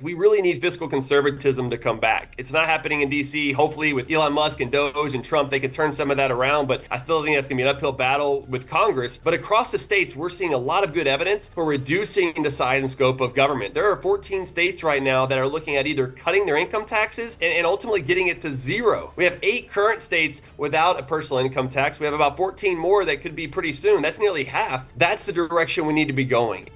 We really need fiscal conservatism to come back. It's not happening in DC. Hopefully, with Elon Musk and Doge and Trump, they could turn some of that around, but I still think that's going to be an uphill battle with Congress. But across the states, we're seeing a lot of good evidence for reducing the size and scope of government. There are 14 states right now that are looking at either cutting their income taxes and ultimately getting it to zero. We have 8 current states without a personal income tax. We have about 14 more that could be pretty soon. That's nearly half. That's the direction we need to be going.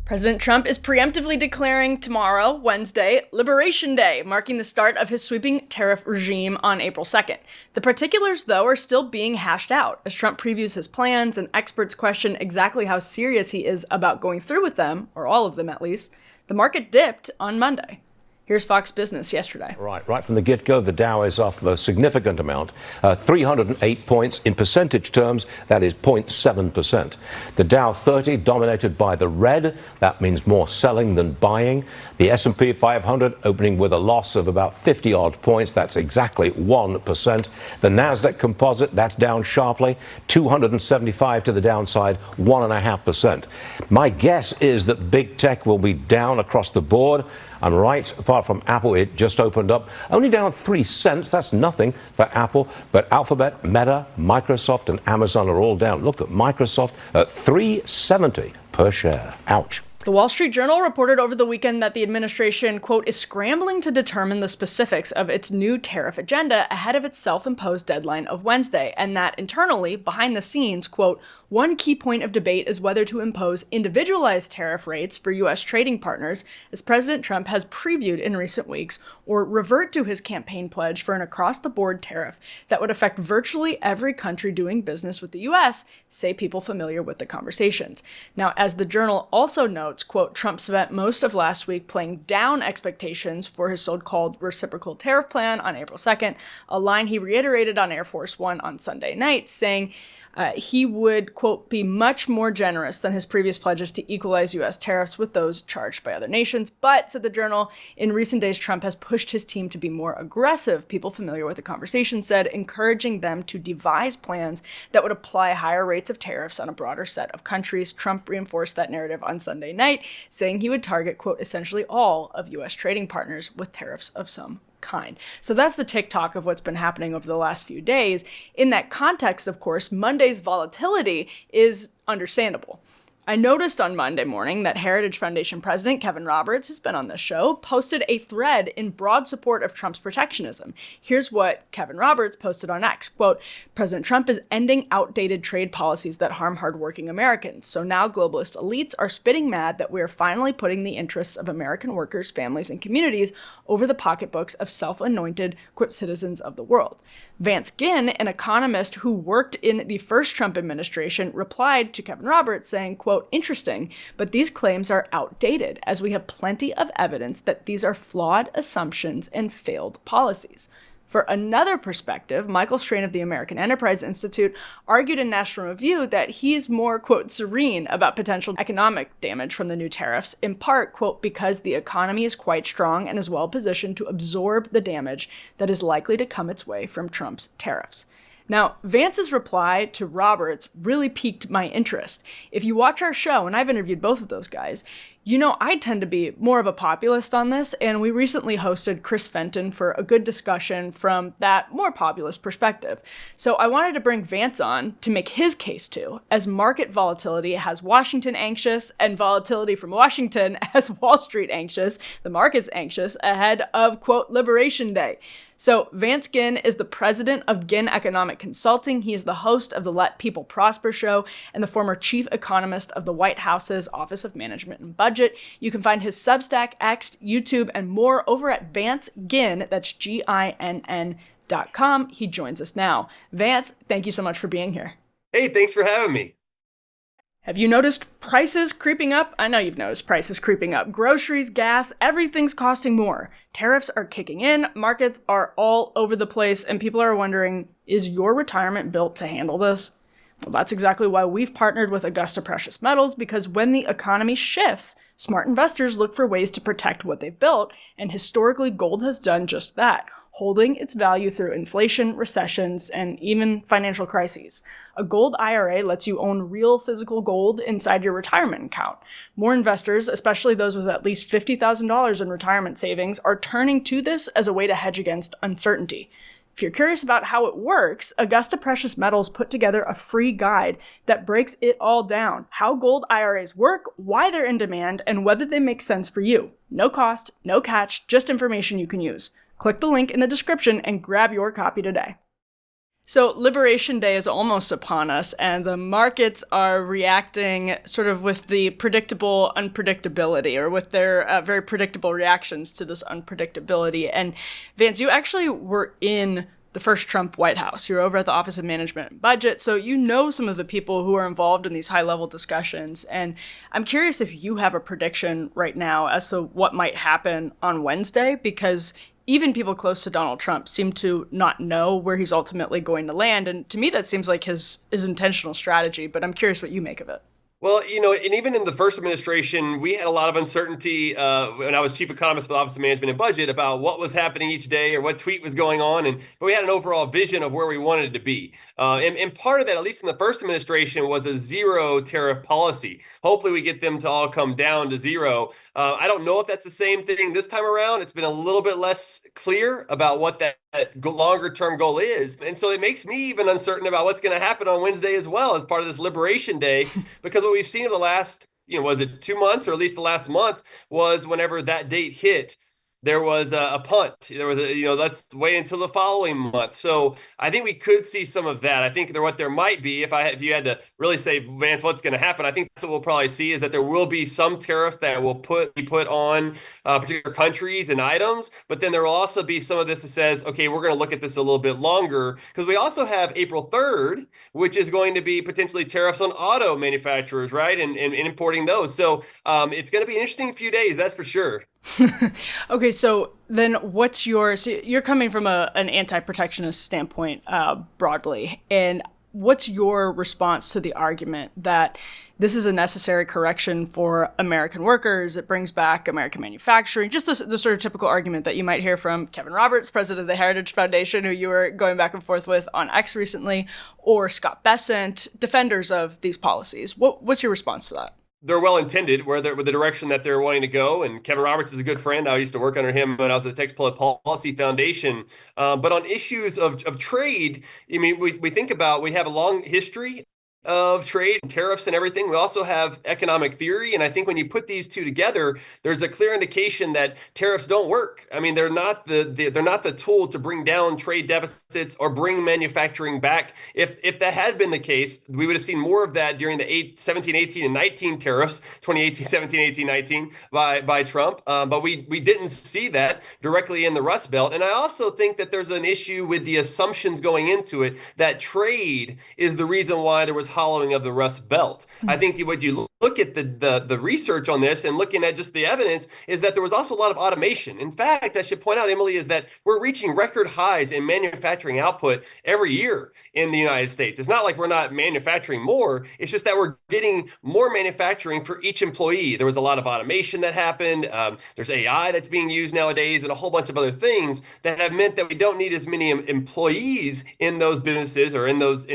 President Trump is preemptively declaring tomorrow, Wednesday, Liberation Day, marking the start of his sweeping tariff regime on April 2nd. The particulars, though, are still being hashed out as Trump previews his plans and experts question exactly how serious he is about going through with them, or all of them at least. The market dipped on Monday. Here's Fox Business yesterday. Right from the get-go, the Dow is off a significant amount, 308 points. In percentage terms, that is 0.7%. The Dow 30 dominated by the red. That means more selling than buying. The S&P 500 opening with a loss of about 50-odd points. That's exactly 1%. The Nasdaq Composite, that's down sharply, 275 to the downside, 1.5%. My guess is that big tech will be down across the board. I'm right, apart from Apple, it just opened up. Only down 3 cents, that's nothing for Apple. But Alphabet, Meta, Microsoft, and Amazon are all down. Look at Microsoft at $3.70 per share. Ouch. The Wall Street Journal reported over the weekend that the administration, quote, is scrambling to determine the specifics of its new tariff agenda ahead of its self-imposed deadline of Wednesday, and that internally, behind the scenes, quote, one key point of debate is whether to impose individualized tariff rates for U.S. trading partners, as President Trump has previewed in recent weeks, or revert to his campaign pledge for an across-the-board tariff that would affect virtually every country doing business with the U.S., say people familiar with the conversations. Now, as the Journal also notes, quote, Trump spent most of last week playing down expectations for his so-called reciprocal tariff plan on April 2nd, a line he reiterated on Air Force One on Sunday night, saying he would, quote, be much more generous than his previous pledges to equalize U.S. tariffs with those charged by other nations. But, said the Journal, in recent days, Trump has pushed his team to be more aggressive. People familiar with the conversation said, encouraging them to devise plans that would apply higher rates of tariffs on a broader set of countries. Trump reinforced that narrative on Sunday night, saying he would target, quote, essentially all of U.S. trading partners with tariffs of some kind. So that's the TikTok of what's been happening over the last few days. In that context, of course, Monday's volatility is understandable. I noticed on Monday morning that Heritage Foundation President Kevin Roberts, who's been on this show, posted a thread in broad support of Trump's protectionism. Here's what Kevin Roberts posted on X, quote, President Trump is ending outdated trade policies that harm hardworking Americans. So now globalist elites are spitting mad that we are finally putting the interests of American workers, families, and communities over the pocketbooks of self-anointed, quote, citizens of the world. Vance Ginn, an economist who worked in the first Trump administration, replied to Kevin Roberts saying, quote, interesting, but these claims are outdated as we have plenty of evidence that these are flawed assumptions and failed policies. For another perspective, Michael Strain of the American Enterprise Institute argued in National Review that he's more, quote, serene about potential economic damage from the new tariffs, in part, quote, because the economy is quite strong and is well positioned to absorb the damage that is likely to come its way from Trump's tariffs. Now, Vance's reply to Roberts really piqued my interest. If you watch our show, and I've interviewed both of those guys, you know I tend to be more of a populist on this, and we recently hosted Chris Fenton for a good discussion from that more populist perspective. So I wanted to bring Vance on to make his case too, as market volatility has Washington anxious, and volatility from Washington has Wall Street anxious, the market's anxious, ahead of, quote, Liberation Day. So Vance Ginn is the president of Ginn Economic Consulting. He is the host of the Let People Prosper show and the former chief economist of the White House's Office of Management and Budget. You can find his Substack, X, YouTube, and more over at Vance Ginn. That's GINN.com. He joins us now. Vance, thank you so much for being here. Hey, thanks for having me. Have you noticed prices creeping up? I know you've noticed prices creeping up. Groceries, gas, everything's costing more. Tariffs are kicking in, markets are all over the place, and people are wondering, is your retirement built to handle this? Well, that's exactly why we've partnered with Augusta Precious Metals, because when the economy shifts, smart investors look for ways to protect what they've built, and historically gold has done just that. holding its value through inflation, recessions, and even financial crises. A gold IRA lets you own real physical gold inside your retirement account. More investors, especially those with at least $50,000 in retirement savings, are turning to this as a way to hedge against uncertainty. If you're curious about how it works, Augusta Precious Metals put together a free guide that breaks it all down. How gold IRAs work, why they're in demand, and whether they make sense for you. No cost, no catch, just information you can use. Click the link in the description and grab your copy today. So Liberation Day is almost upon us, and the markets are reacting sort of with the predictable unpredictability, or with their very predictable reactions to this unpredictability. And Vance, you actually were in the first Trump White House. You're over at the Office of Management and Budget, so you know some of the people who are involved in these high-level discussions. And I'm curious if you have a prediction right now as to what might happen on Wednesday, because even people close to Donald Trump seem to not know where he's ultimately going to land. And to me, that seems like his intentional strategy, but I'm curious what you make of it. Well, and even in the first administration, we had a lot of uncertainty when I was chief economist for the Office of Management and Budget about what was happening each day or what tweet was going on. But we had an overall vision of where we wanted it to be. And part of that, at least in the first administration, was a zero tariff policy. Hopefully we get them to all come down to zero. I don't know if that's the same thing this time around. It's been a little bit less clear about what that longer term goal is. And so it makes me even uncertain about what's going to happen on Wednesday as well as part of this Liberation Day, because what we've seen in the last, was it 2 months, or at least the last month, was whenever that date hit, there was a punt. There was let's wait until the following month. So I think we could see some of that. I think what there might be, if you had to really say, Vance, what's going to happen, I think that's what we'll probably see, is that there will be some tariffs that will be put on particular countries and items. But then there will also be some of this that says, okay, we're going to look at this a little bit longer, because we also have April 3rd, which is going to be potentially tariffs on auto manufacturers, right? And importing those. So it's going to be an interesting few days, that's for sure. Okay, so then you're coming from an anti-protectionist standpoint broadly, and what's your response to the argument that this is a necessary correction for American workers? It brings back American manufacturing, just the sort of typical argument that you might hear from Kevin Roberts, president of the Heritage Foundation, who you were going back and forth with on X recently, or Scott Bessent, defenders of these policies. What's your response to that? They're well intended, with the direction that they're wanting to go. And Kevin Roberts is a good friend. I used to work under him when I was at the Texas Policy Foundation. But on issues of trade, we think about, we have a long history of trade and tariffs and everything. We also have economic theory. And I think when you put these two together, there's a clear indication that tariffs don't work. They're not the tool to bring down trade deficits or bring manufacturing back. If that had been the case, we would have seen more of that during the 17, 18, and 19 tariffs, 2018, 17, 18, 19 by Trump. But we didn't see that directly in the Rust Belt. And I also think that there's an issue with the assumptions going into it that trade is the reason why there was hollowing of the Rust Belt. I think when you look at the research on this and looking at just the evidence, is that there was also a lot of automation. In fact, I should point out, Emily, is that we're reaching record highs in manufacturing output every year in the United States. It's not like we're not manufacturing more. It's just that we're getting more manufacturing for each employee. There was a lot of automation that happened. There's AI that's being used nowadays, and a whole bunch of other things that have meant that we don't need as many employees in those businesses or in those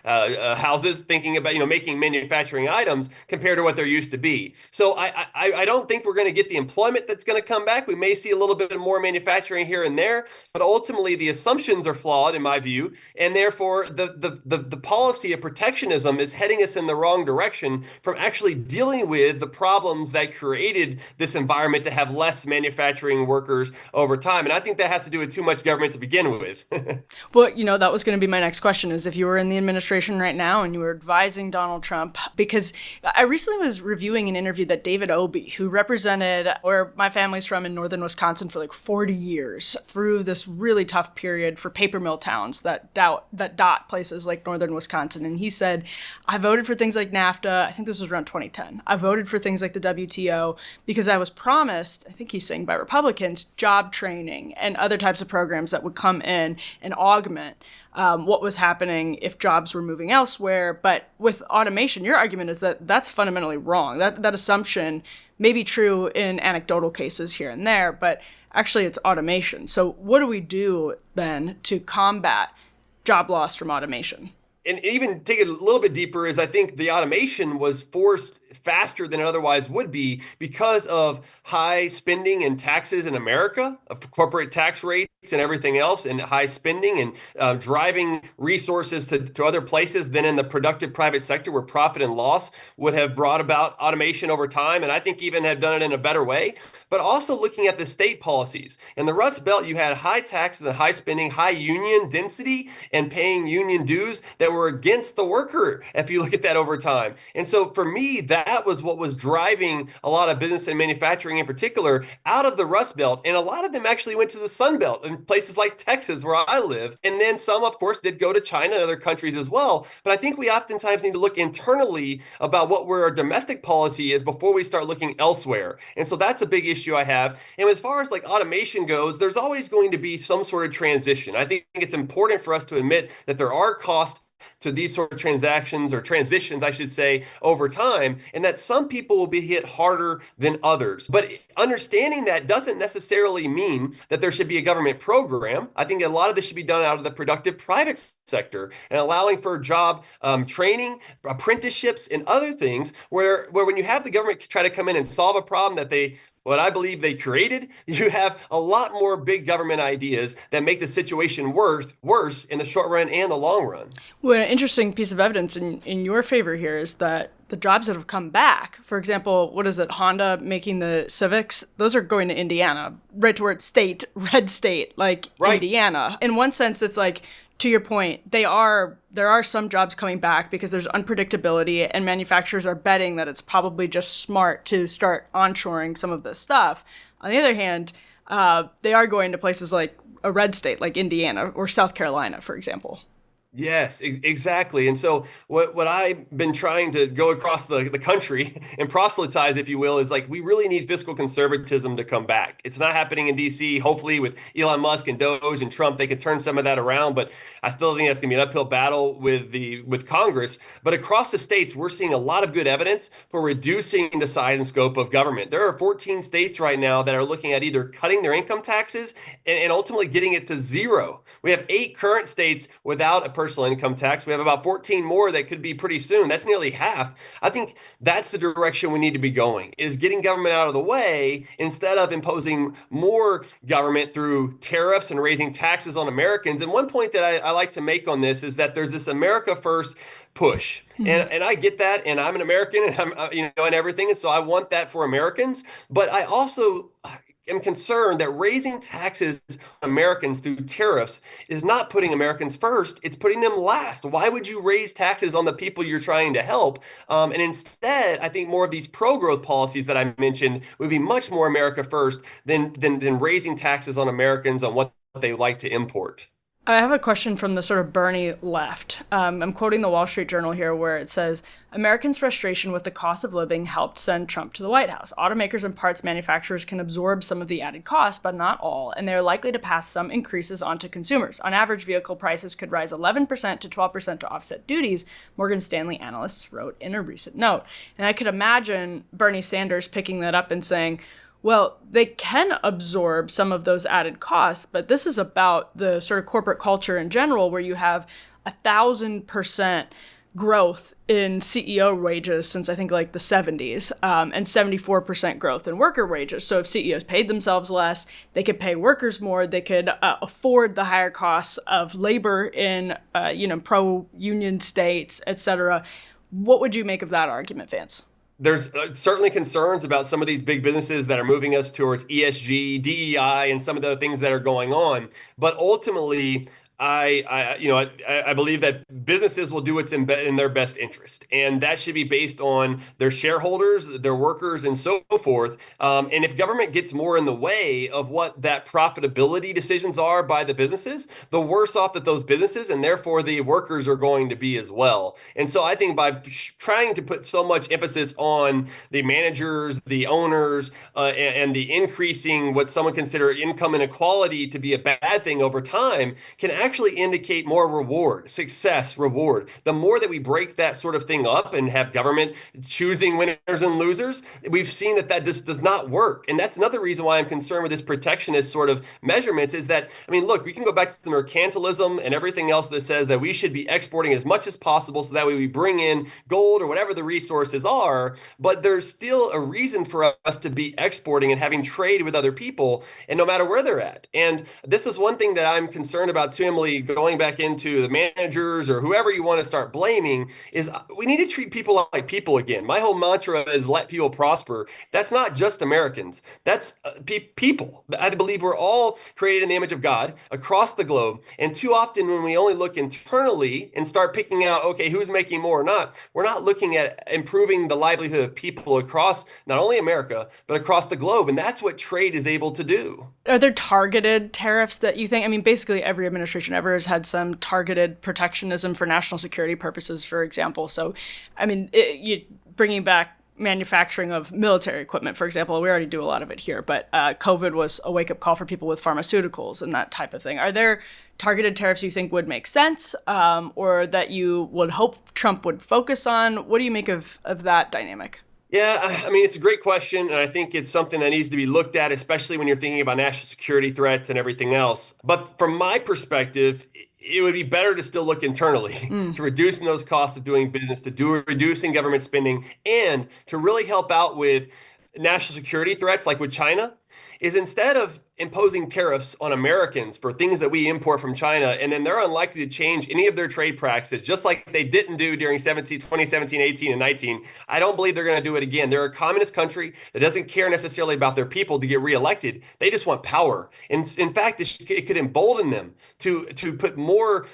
houses thinking about making manufacturing items compared to what there used to be. So I don't think we're going to get the employment that's going to come back. We may see a little bit more manufacturing here and there, but ultimately the assumptions are flawed in my view, and therefore the policy of protectionism is heading us in the wrong direction from actually dealing with the problems that created this environment to have less manufacturing workers over time. And I think that has to do with too much government to begin with. Well, that was going to be my next question, is if you were in the administration right now and you were advising Donald Trump, because I recently was reviewing an interview that David Obey, who represented where my family's from in northern Wisconsin for like 40 years, through this really tough period for paper mill towns that dot places like northern Wisconsin. And he said, I voted for things like NAFTA. I think this was around 2010. I voted for things like the WTO because I was promised, I think he's saying by Republicans, job training and other types of programs that would come in and augment what was happening if jobs were moving elsewhere. But with automation, your argument is that that's fundamentally wrong. That assumption may be true in anecdotal cases here and there, but actually it's automation. So what do we do then to combat job loss from automation? And even take it a little bit deeper is I think the automation was forced faster than it otherwise would be because of high spending and taxes in America, of corporate tax rates and everything else, and high spending and driving resources to other places than in the productive private sector where profit and loss would have brought about automation over time. And I think even have done it in a better way. But also looking at the state policies. In the Rust Belt, you had high taxes and high spending, high union density, and paying union dues that were against the worker if you look at that over time. And so for me, that was what was driving a lot of business and manufacturing in particular out of the Rust Belt. And a lot of them actually went to the Sun Belt in places like Texas, where I live. And then some, of course, did go to China and other countries as well. But I think we oftentimes need to look internally about what our domestic policy is before we start looking elsewhere. And so that's a big issue I have. And as far as like automation goes, there's always going to be some sort of transition. I think it's important for us to admit that there are costs to these sort of transactions or transitions, I should say, over time, and that some people will be hit harder than others. But understanding that doesn't necessarily mean that there should be a government program. I think a lot of this should be done out of the productive private sector and allowing for job training, apprenticeships, and other things where when you have the government try to come in and solve a problem that what I believe they created, you have a lot more big government ideas that make the situation worse in the short run and the long run. Well, an interesting piece of evidence in your favor here is that the jobs that have come back, for example, what is it, Honda making the Civics, those are going to Indiana, right to where it's red state, like right. Indiana. In one sense, it's like, to your point, there are some jobs coming back because there's unpredictability, and manufacturers are betting that it's probably just smart to start onshoring some of this stuff. On the other hand, they are going to places like a red state, like Indiana or South Carolina, for example. Yes, exactly. And so what I've been trying to go across the country and proselytize, if you will, is like we really need fiscal conservatism to come back. It's not happening in DC. Hopefully with Elon Musk and Doge and Trump, they could turn some of that around. But I still think that's going to be an uphill battle with Congress. But across the states, we're seeing a lot of good evidence for reducing the size and scope of government. There are 14 states right now that are looking at either cutting their income taxes and ultimately getting it to zero. We have 8 current states without a personal income tax. We have about 14 more that could be pretty soon. That's nearly half. I think that's the direction we need to be going, is getting government out of the way instead of imposing more government through tariffs and raising taxes on Americans. And one point that I like to make on this is that there's this America First push. And I get that, and I'm an American, and I'm and everything, and so I want that for Americans. But I also am concerned that raising taxes on Americans through tariffs is not putting Americans first, it's putting them last. Why would you raise taxes on the people you're trying to help? And instead, I think more of these pro-growth policies that I mentioned would be much more America first than raising taxes on Americans on what they like to import. I have a question from the sort of Bernie left. I'm quoting the Wall Street Journal here, where it says, Americans' frustration with the cost of living helped send Trump to the White House. Automakers and parts manufacturers can absorb some of the added costs, but not all, and they are likely to pass some increases on to consumers. On average, vehicle prices could rise 11% to 12% to offset duties, Morgan Stanley analysts wrote in a recent note. And I could imagine Bernie Sanders picking that up and saying, well, they can absorb some of those added costs, but this is about the sort of corporate culture in general, where you have 1,000% growth in CEO wages since I think like the 70s, and 74% growth in worker wages. So if CEOs paid themselves less, they could pay workers more. They could afford the higher costs of labor in pro-union states, et cetera. What would you make of that argument, Vance? There's certainly concerns about some of these big businesses that are moving us towards ESG, DEI, and some of the things that are going on. But ultimately, I believe that businesses will do what's in their best interest, and that should be based on their shareholders, their workers, and so forth. And if government gets more in the way of what that profitability decisions are by the businesses, the worse off that those businesses and therefore the workers are going to be as well. And so I think by trying to put so much emphasis on the managers, the owners, and the increasing what someone consider income inequality to be a bad thing over time can actually actually indicate more reward, success, reward. The more that we break that sort of thing up and have government choosing winners and losers, we've seen that that just does not work. And that's another reason why I'm concerned with this protectionist sort of measurements is that, I mean, look, we can go back to the mercantilism and everything else that says that we should be exporting as much as possible so that way we bring in gold or whatever the resources are, but there's still a reason for us to be exporting and having trade with other people, and no matter where they're at. And this is one thing that I'm concerned about too, Emily, going back into the managers or whoever you want to start blaming, is we need to treat people like people again. My whole mantra is let people prosper. That's not just Americans. That's people. I believe we're all created in the image of God across the globe. And too often when we only look internally and start picking out, okay, who's making more or not, we're not looking at improving the livelihood of people across not only America, but across the globe. And that's what trade is able to do. Are there targeted tariffs that you think? I mean, basically every administration ever has had some targeted protectionism for national security purposes, for example. So, I mean, bringing back manufacturing of military equipment, for example, we already do a lot of it here, but COVID was a wake-up call for people with pharmaceuticals and that type of thing. Are there targeted tariffs you think would make sense, or that you would hope Trump would focus on? What do you make of that dynamic? Yeah, I mean, it's a great question, and I think it's something that needs to be looked at, especially when you're thinking about national security threats and everything else. But from my perspective, it would be better to still look internally to reducing those costs of doing business, to reducing government spending, and to really help out with national security threats like with China, is instead of imposing tariffs on Americans for things that we import from China, and then they're unlikely to change any of their trade practices, just like they didn't do during 2017, 18, and 19. I don't believe they're going to do it again. They're a communist country that doesn't care necessarily about their people to get reelected. They just want power. And in fact, it could embolden them to put more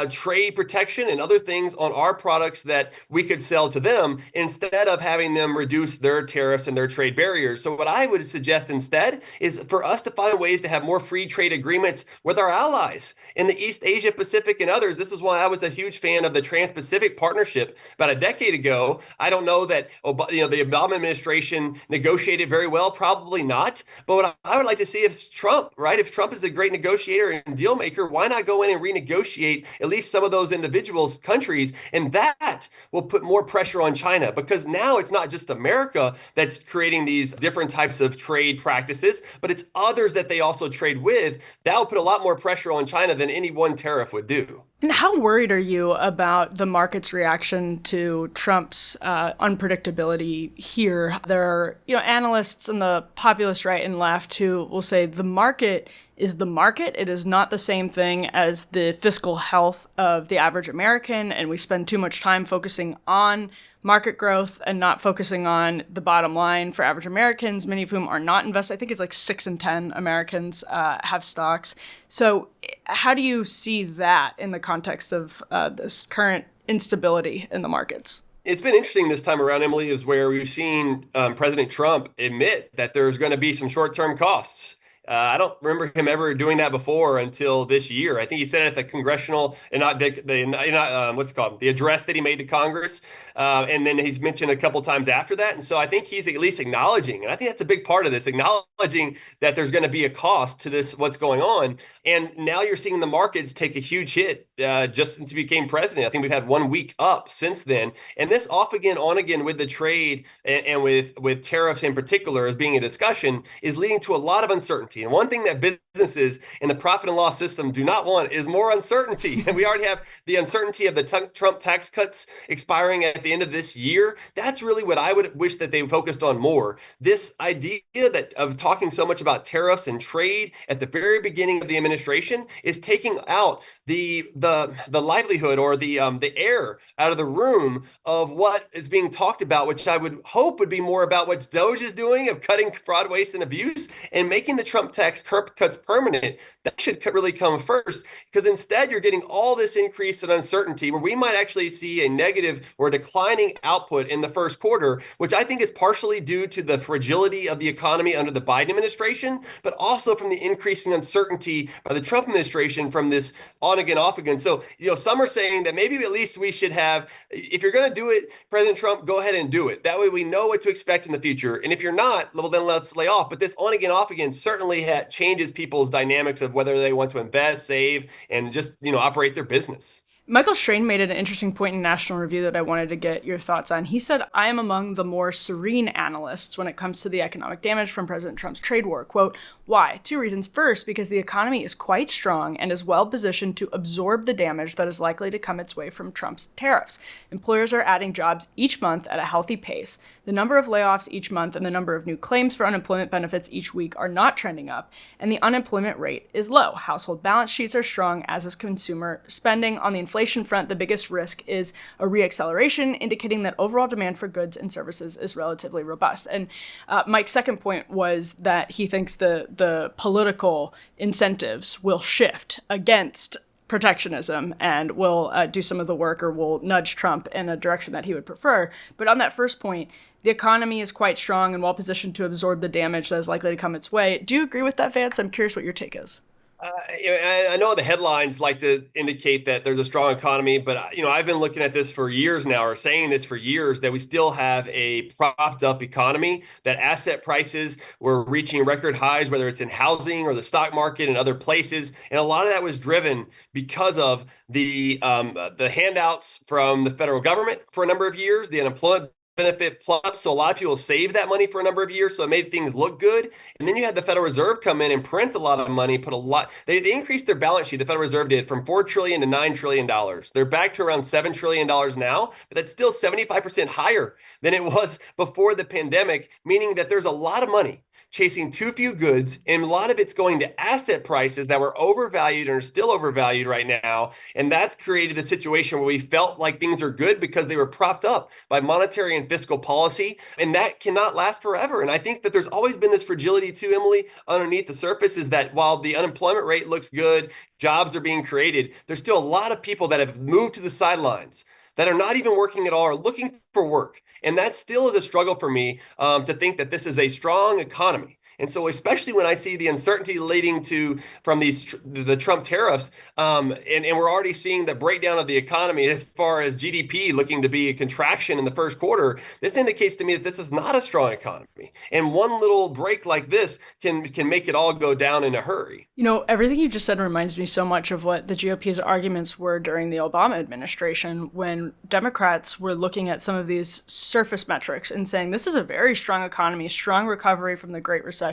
trade protection and other things on our products that we could sell to them instead of having them reduce their tariffs and their trade barriers. So what I would suggest instead is for us to find ways to have more free trade agreements with our allies in the East Asia Pacific and others. This is why I was a huge fan of the Trans-Pacific Partnership about a decade ago. I don't know that the Obama administration negotiated very well, probably not. But what I would like to see is Trump, right? If Trump is a great negotiator and deal maker, why not go in and renegotiate at least some of those individuals' countries? And that will put more pressure on China, because now it's not just America that's creating these different types of trade practices, but it's others that they also trade with. That will put a lot more pressure on China than any one tariff would do. And how worried are you about the market's reaction to Trump's unpredictability here? There are, analysts on the populist right and left who will say the market is the market. It is not the same thing as the fiscal health of the average American, and we spend too much time focusing on market growth and not focusing on the bottom line for average Americans, many of whom are not invested. I think it's like 6 in 10 Americans have stocks. So how do you see that in the context of this current instability in the markets? It's been interesting this time around, Emily, is where we've seen President Trump admit that there's going to be some short-term costs. I don't remember him ever doing that before until this year. I think he said it at the congressional and what's it called, the address that he made to Congress, and then he's mentioned a couple times after that. And so I think he's at least acknowledging, and I think that's a big part of this, acknowledging that there's going to be a cost to this, what's going on. And now you're seeing the markets take a huge hit just since he became president. I think we've had 1 week up since then, and this off again, on again with the trade and with tariffs in particular as being a discussion is leading to a lot of uncertainty. And one thing that businesses in the profit and loss system do not want is more uncertainty. And we already have the uncertainty of the Trump tax cuts expiring at the end of this year. That's really what I would wish that they focused on more. This idea of talking so much about tariffs and trade at the very beginning of the administration is taking out the livelihood or the air out of the room of what is being talked about, which I would hope would be more about what Doge is doing of cutting fraud, waste, and abuse and making the Trump tax cuts permanent. That should really come first, because instead you're getting all this increase in uncertainty where we might actually see a negative or declining output in the first quarter, which I think is partially due to the fragility of the economy under the Biden administration, but also from the increasing uncertainty by the Trump administration from this on again, off again. So, some are saying that maybe at least we should have, if you're going to do it, President Trump, go ahead and do it. That way we know what to expect in the future. And if you're not, well, then let's lay off. But this on again, off again certainly changes people's people's dynamics of whether they want to invest, save, and just, operate their business. Michael Strain made an interesting point in National Review that I wanted to get your thoughts on. He said, I am among the more serene analysts when it comes to the economic damage from President Trump's trade war. Quote, why? Two reasons. First, because the economy is quite strong and is well positioned to absorb the damage that is likely to come its way from Trump's tariffs. Employers are adding jobs each month at a healthy pace. The number of layoffs each month and the number of new claims for unemployment benefits each week are not trending up, and the unemployment rate is low. Household balance sheets are strong, as is consumer spending. On the inflation front, the biggest risk is a reacceleration, indicating that overall demand for goods and services is relatively robust. And Mike's second point was that he thinks the political incentives will shift against protectionism and will do some of the work or will nudge Trump in a direction that he would prefer. But on that first point, the economy is quite strong and well positioned to absorb the damage that is likely to come its way. Do you agree with that, Vance? I'm curious what your take is. I know the headlines like to indicate that there's a strong economy, but I've been looking at this for years now, or saying this for years, that we still have a propped up economy, that asset prices were reaching record highs, whether it's in housing or the stock market and other places. And a lot of that was driven because of the handouts from the federal government for a number of years, the unemployment benefit plus. So a lot of people saved that money for a number of years, so it made things look good. And then you had the Federal Reserve come in and print a lot of money, they increased their balance sheet. The Federal Reserve did from $4 trillion to $9 trillion. They're back to around $7 trillion now, but that's still 75% higher than it was before the pandemic, meaning that there's a lot of money chasing too few goods, and a lot of it's going to asset prices that were overvalued and are still overvalued right now. And that's created a situation where we felt like things are good because they were propped up by monetary and fiscal policy, and that cannot last forever. And I think that there's always been this fragility too, Emily, underneath the surface, is that while the unemployment rate looks good, jobs are being created, there's still a lot of people that have moved to the sidelines that are not even working at all or looking for work. And that still is a struggle for me to think that this is a strong economy. And so, especially when I see the uncertainty leading to from the Trump tariffs, and we're already seeing the breakdown of the economy as far as GDP looking to be a contraction in the first quarter, this indicates to me that this is not a strong economy. And one little break like this can make it all go down in a hurry. Everything you just said reminds me so much of what the GOP's arguments were during the Obama administration, when Democrats were looking at some of these surface metrics and saying this is a very strong economy, strong recovery from the Great Recession.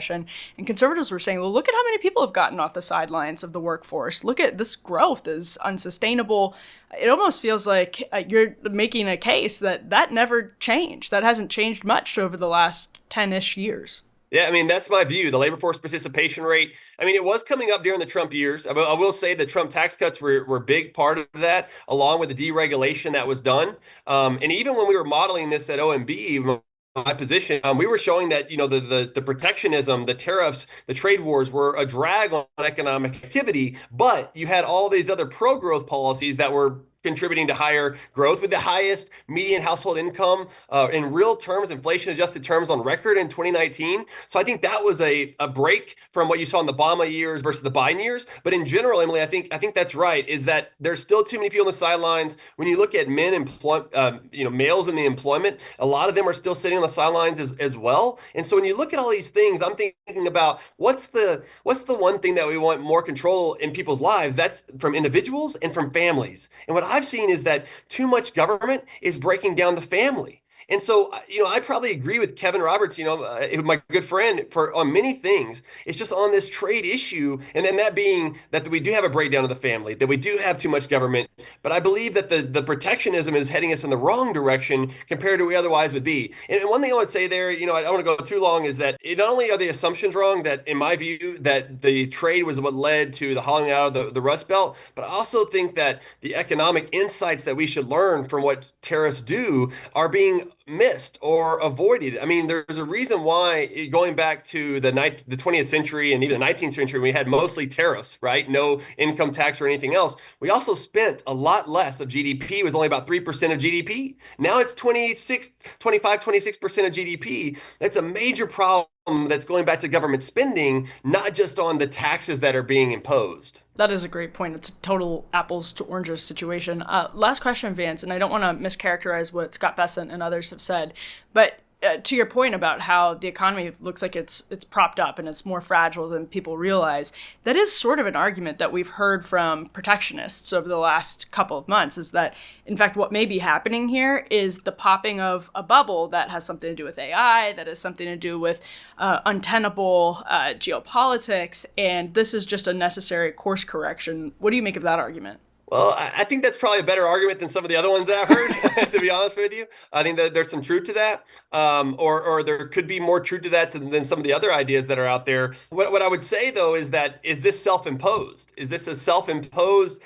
And conservatives were saying, well, look at how many people have gotten off the sidelines of the workforce. Look at this growth is unsustainable. It almost feels like you're making a case that never changed. That hasn't changed much over the last 10-ish years. Yeah, that's my view. The labor force participation rate, it was coming up during the Trump years. I will say the Trump tax cuts were a big part of that, along with the deregulation that was done. And even when we were modeling this at OMB, my position, we were showing that, the protectionism, the tariffs, the trade wars were a drag on economic activity, but you had all these other pro-growth policies that were contributing to higher growth, with the highest median household income in real terms, inflation adjusted terms, on record in 2019. So I think that was a break from what you saw in the Obama years versus the Biden years. But in general, Emily, I think that's right, is that there's still too many people on the sidelines. When you look at males in the employment, a lot of them are still sitting on the sidelines as well. And so when you look at all these things, I'm thinking about what's the one thing that we want more control in people's lives. That's from individuals and from families. And what I've seen is that too much government is breaking down the family. And so, I probably agree with Kevin Roberts, my good friend, on many things. It's just on this trade issue, and then that being that we do have a breakdown of the family, that we do have too much government. But I believe that the protectionism is heading us in the wrong direction compared to where we otherwise would be. And one thing I would say there, I don't want to go too long, is that not only are the assumptions wrong, that in my view, that the trade was what led to the hollowing out of the Rust Belt, but I also think that the economic insights that we should learn from what tariffs do are being missed or avoided. There's a reason why, going back to the 20th century and even the 19th century, we had mostly tariffs, right? No income tax or anything else. We also spent a lot less of GDP. It was only about 3% of GDP. Now it's 26% of GDP. That's a major problem that's going back to government spending, not just on the taxes that are being imposed. That is a great point. It's a total apples to oranges situation. Last question, Vance, and I don't want to mischaracterize what Scott Bessent and others have said, but to your point about how the economy looks like it's propped up and it's more fragile than people realize, that is sort of an argument that we've heard from protectionists over the last couple of months, is that, in fact, what may be happening here is the popping of a bubble that has something to do with AI, that has something to do with untenable geopolitics, and this is just a necessary course correction. What do you make of that argument? Well, I think that's probably a better argument than some of the other ones that I've heard, to be honest with you. I think that there's some truth to that, or there could be more truth to that than some of the other ideas that are out there. What I would say, though, is that, is this self-imposed? Is this a self-imposed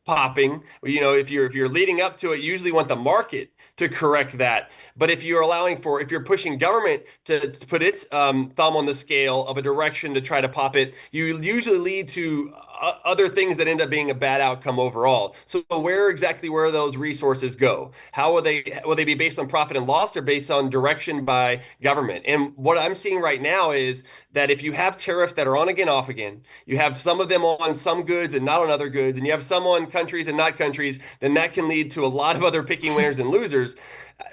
popping? If you're leading up to it, you usually want the market to correct that. But if you're pushing government to put its thumb on the scale of a direction to try to pop it, you usually lead to other things that end up being a bad outcome overall. So where those resources go? How will they be based on profit and loss, or based on direction by government? And what I'm seeing right now is that if you have tariffs that are on again, off again, you have some of them on some goods and not on other goods, and you have some on countries and not countries, then that can lead to a lot of other picking winners and losers.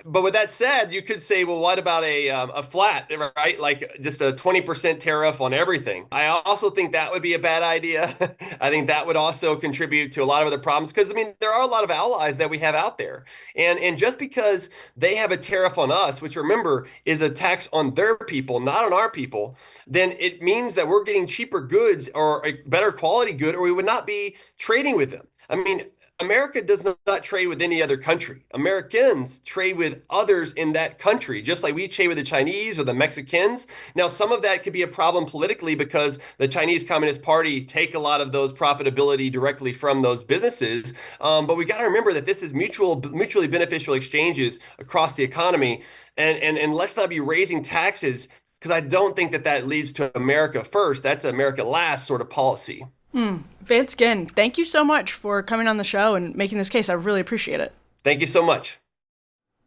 But with that said, you could say, well, what about a flat, right? Like just a 20% tariff on everything. I also think that would be a bad idea. I think that would also contribute to a lot of other problems, because, there are a lot of allies that we have out there. And just because they have a tariff on us, which, remember, is a tax on their people, not on our people, then it means that we're getting cheaper goods or a better quality good, or we would not be trading with them. America does not trade with any other country. Americans trade with others in that country, just like we trade with the Chinese or the Mexicans. Now, some of that could be a problem politically, because the Chinese Communist Party take a lot of those profitability directly from those businesses. But we got to remember that this is mutually beneficial exchanges across the economy. And let's not be raising taxes, because I don't think that leads to America first. That's America last sort of policy. Vance Ginn, thank you so much for coming on the show and making this case. I really appreciate it. Thank you so much.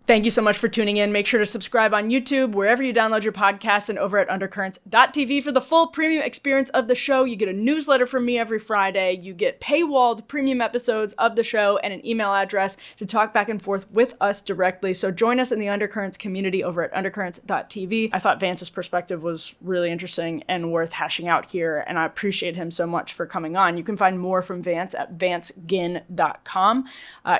Thank you so much for tuning in. Make sure to subscribe on YouTube, wherever you download your podcasts, and over at undercurrents.tv for the full premium experience of the show. You get a newsletter from me every Friday. You get paywalled premium episodes of the show and an email address to talk back and forth with us directly. So join us in the Undercurrents community over at undercurrents.tv. I thought Vance's perspective was really interesting and worth hashing out here, and I appreciate him so much for coming on. You can find more from Vance at vanceginn.com.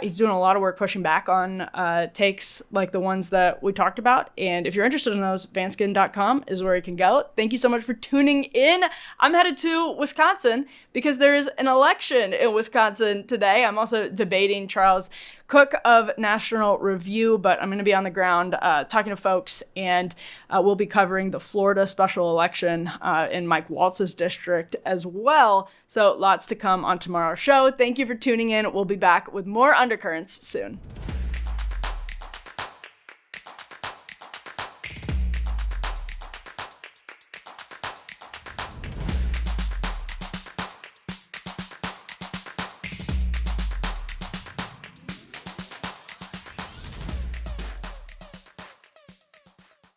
He's doing a lot of work pushing back on takes like the ones that we talked about. And if you're interested in those, vanceginn.com is where you can go. Thank you so much for tuning in. I'm headed to Wisconsin because there's an election in Wisconsin today. I'm also debating Charles Cook of National Review, but I'm going to be on the ground talking to folks, and we'll be covering the Florida special election in Mike Waltz's district as well. So lots to come on tomorrow's show. Thank you for tuning in. We'll be back with more Undercurrents soon.